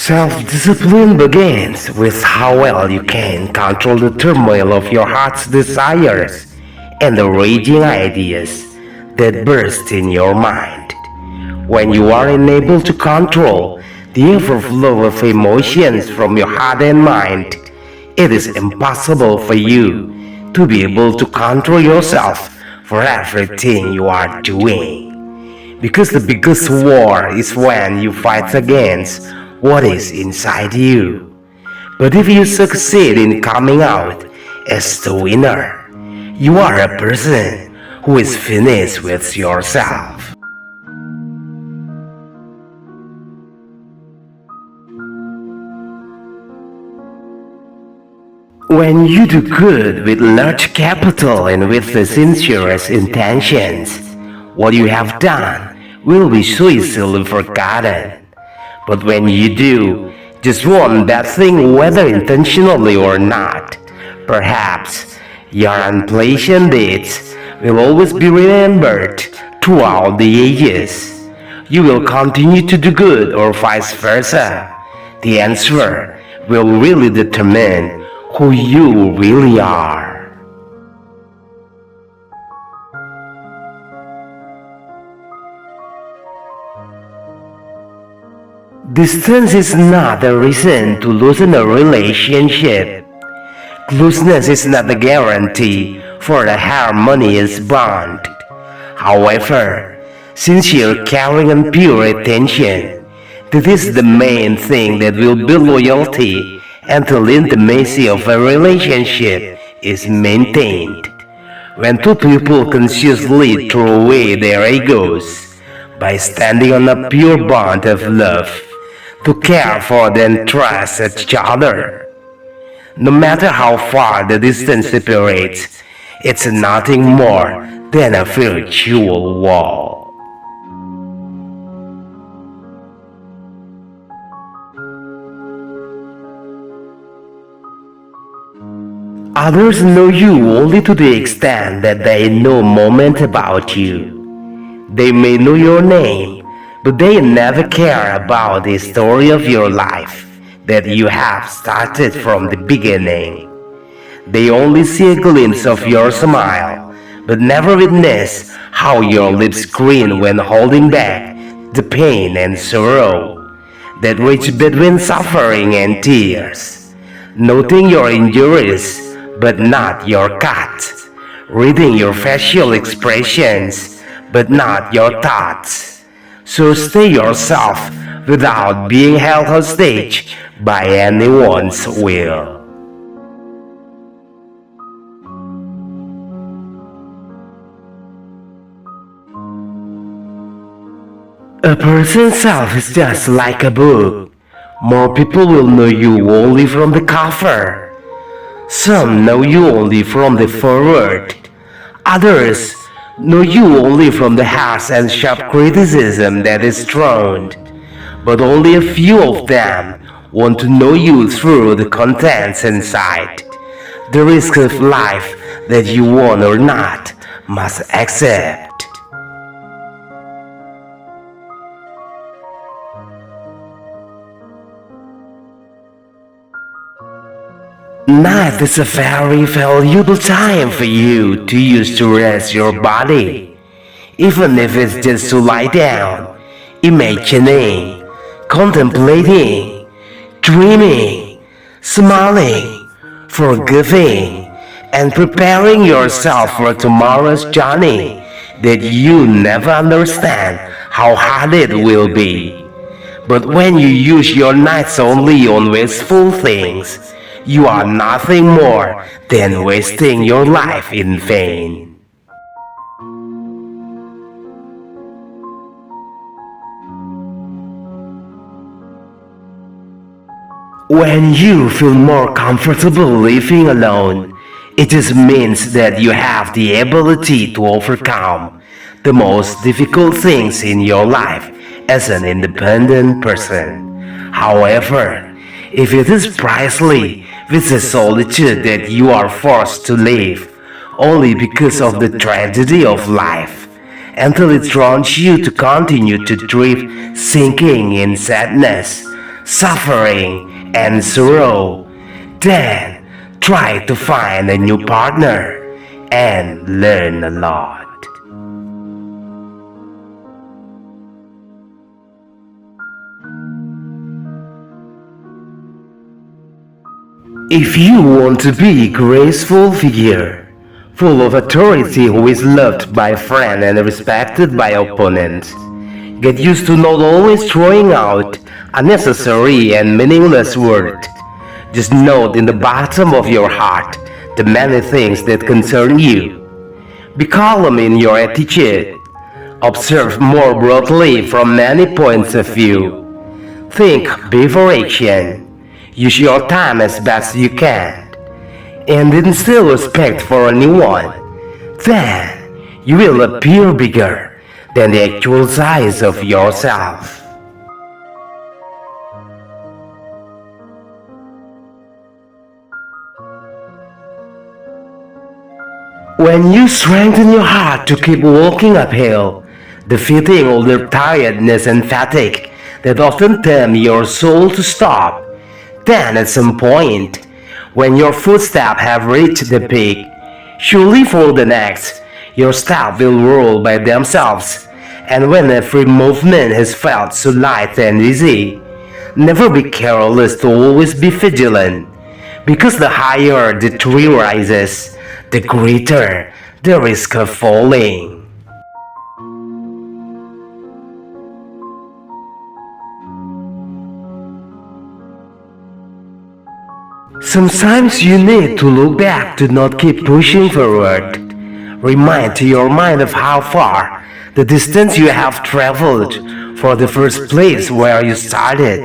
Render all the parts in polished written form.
Self-discipline begins with how well you can control the turmoil of your heart's desires and the raging ideas that burst in your mind. When you are unable to control the overflow of emotions from your heart and mind, it is impossible for you to be able to control yourself for everything you are doing. Because the biggest war is when you fight against what is inside you. But if you succeed in coming out as the winner, you are a person who is finished with yourself. When you do good with large capital and with the sincerest intentions, what you have done will be so easily forgotten. But when you do just one bad thing, whether intentionally or not, perhaps your unpleasant deeds will always be remembered throughout the ages. You will continue to do good or vice versa. The answer will really determine who you really are. Distance is not a reason to loosen a relationship. Closeness is not a guarantee for a harmonious bond. However, sincere caring and pure attention, that is the main thing that will build loyalty until intimacy of a relationship is maintained. When two people consciously throw away their egos by standing on a pure bond of love, to care for and trust each other. No matter how far the distance separates, it's nothing more than a virtual wall. Others know you only to the extent that they know moment about you. They may know your name, but they never care about the story of your life that you have started from the beginning. They only see a glimpse of your smile, but never witness how your lips grin when holding back the pain and sorrow that rage between suffering and tears. Noting your injuries, but not your cuts. Reading your facial expressions, but not your thoughts. So stay yourself without being held hostage by anyone's will. A person's self is just like a book. More people will know you only from the cover. Some know you only from the foreword. Others know you only from the harsh and sharp criticism that is thrown, but only a few of them want to know you through the contents inside. The risk of life that you want or not must accept. Night is a very valuable time for you to use to rest your body, even if it's just to lie down, imagining, contemplating, dreaming, smiling, forgiving, and preparing yourself for tomorrow's journey that you never understand how hard it will be. But when you use your nights only on wasteful things, you are nothing more than wasting your life in vain. When you feel more comfortable living alone, it just means that you have the ability to overcome the most difficult things in your life as an independent person. However, if it is precisely with the solitude that you are forced to live only because of the tragedy of life, until it draws you to continue to drift, sinking in sadness, suffering, and sorrow, then try to find a new partner and learn a lot. If you want to be a graceful figure, full of authority who is loved by friends and respected by opponents, get used to not always throwing out unnecessary and meaningless words. Just note in the bottom of your heart the many things that concern you. Be calm in your attitude. Observe more broadly from many points of view. Think before action. Use your time as best you can. And instill respect for anyone. Then you will appear bigger than the actual size of yourself. When you strengthen your heart to keep walking uphill, defeating all the tiredness and fatigue that often tempt your soul to stop, then at some point, when your footsteps have reached the peak, surely for the next, your steps will roll by themselves, and when every movement has felt so light and easy, never be careless to always be vigilant, because the higher the tree rises, the greater the risk of falling. Sometimes you need to look back to not keep pushing forward. Remind to your mind of how far, the distance you have traveled for the first place where you started,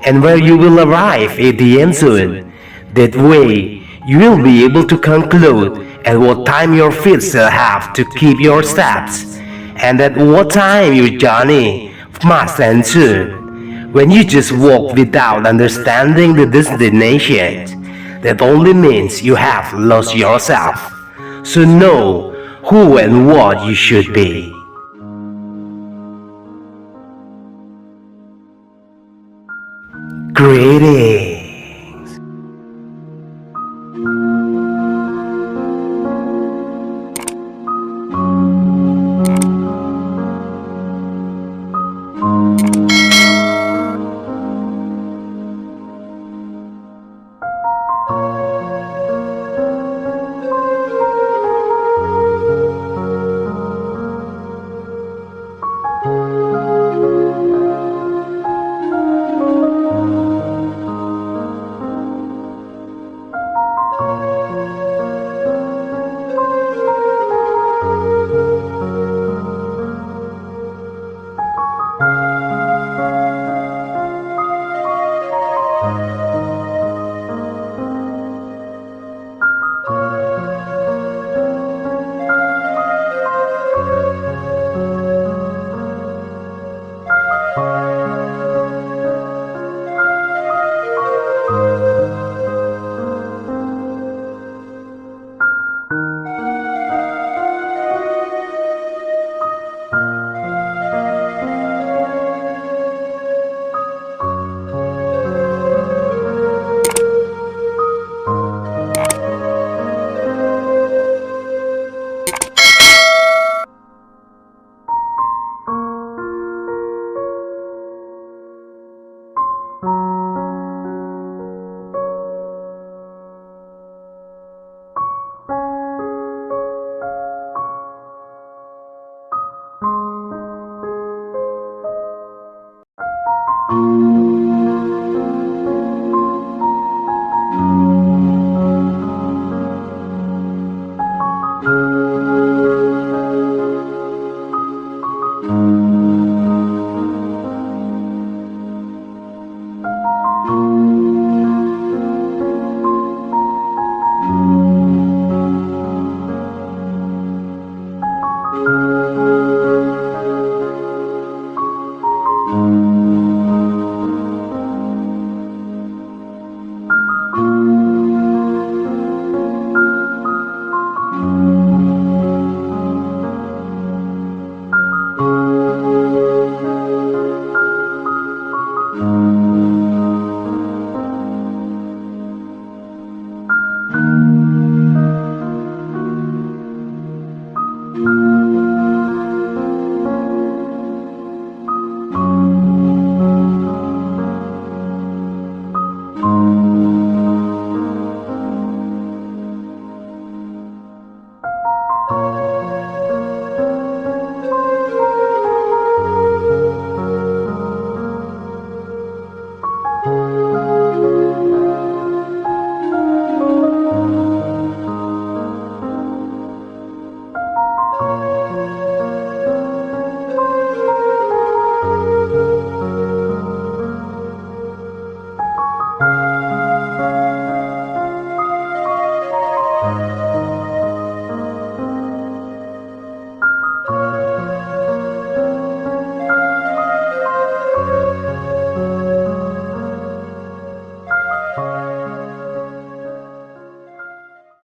and where you will arrive at the end soon. That way, you will be able to conclude at what time your feet still have to keep your steps, and at what time your journey must end soon. When you just walk without understanding the destination, that only means you have lost yourself. So know who and what you should be. Greetings.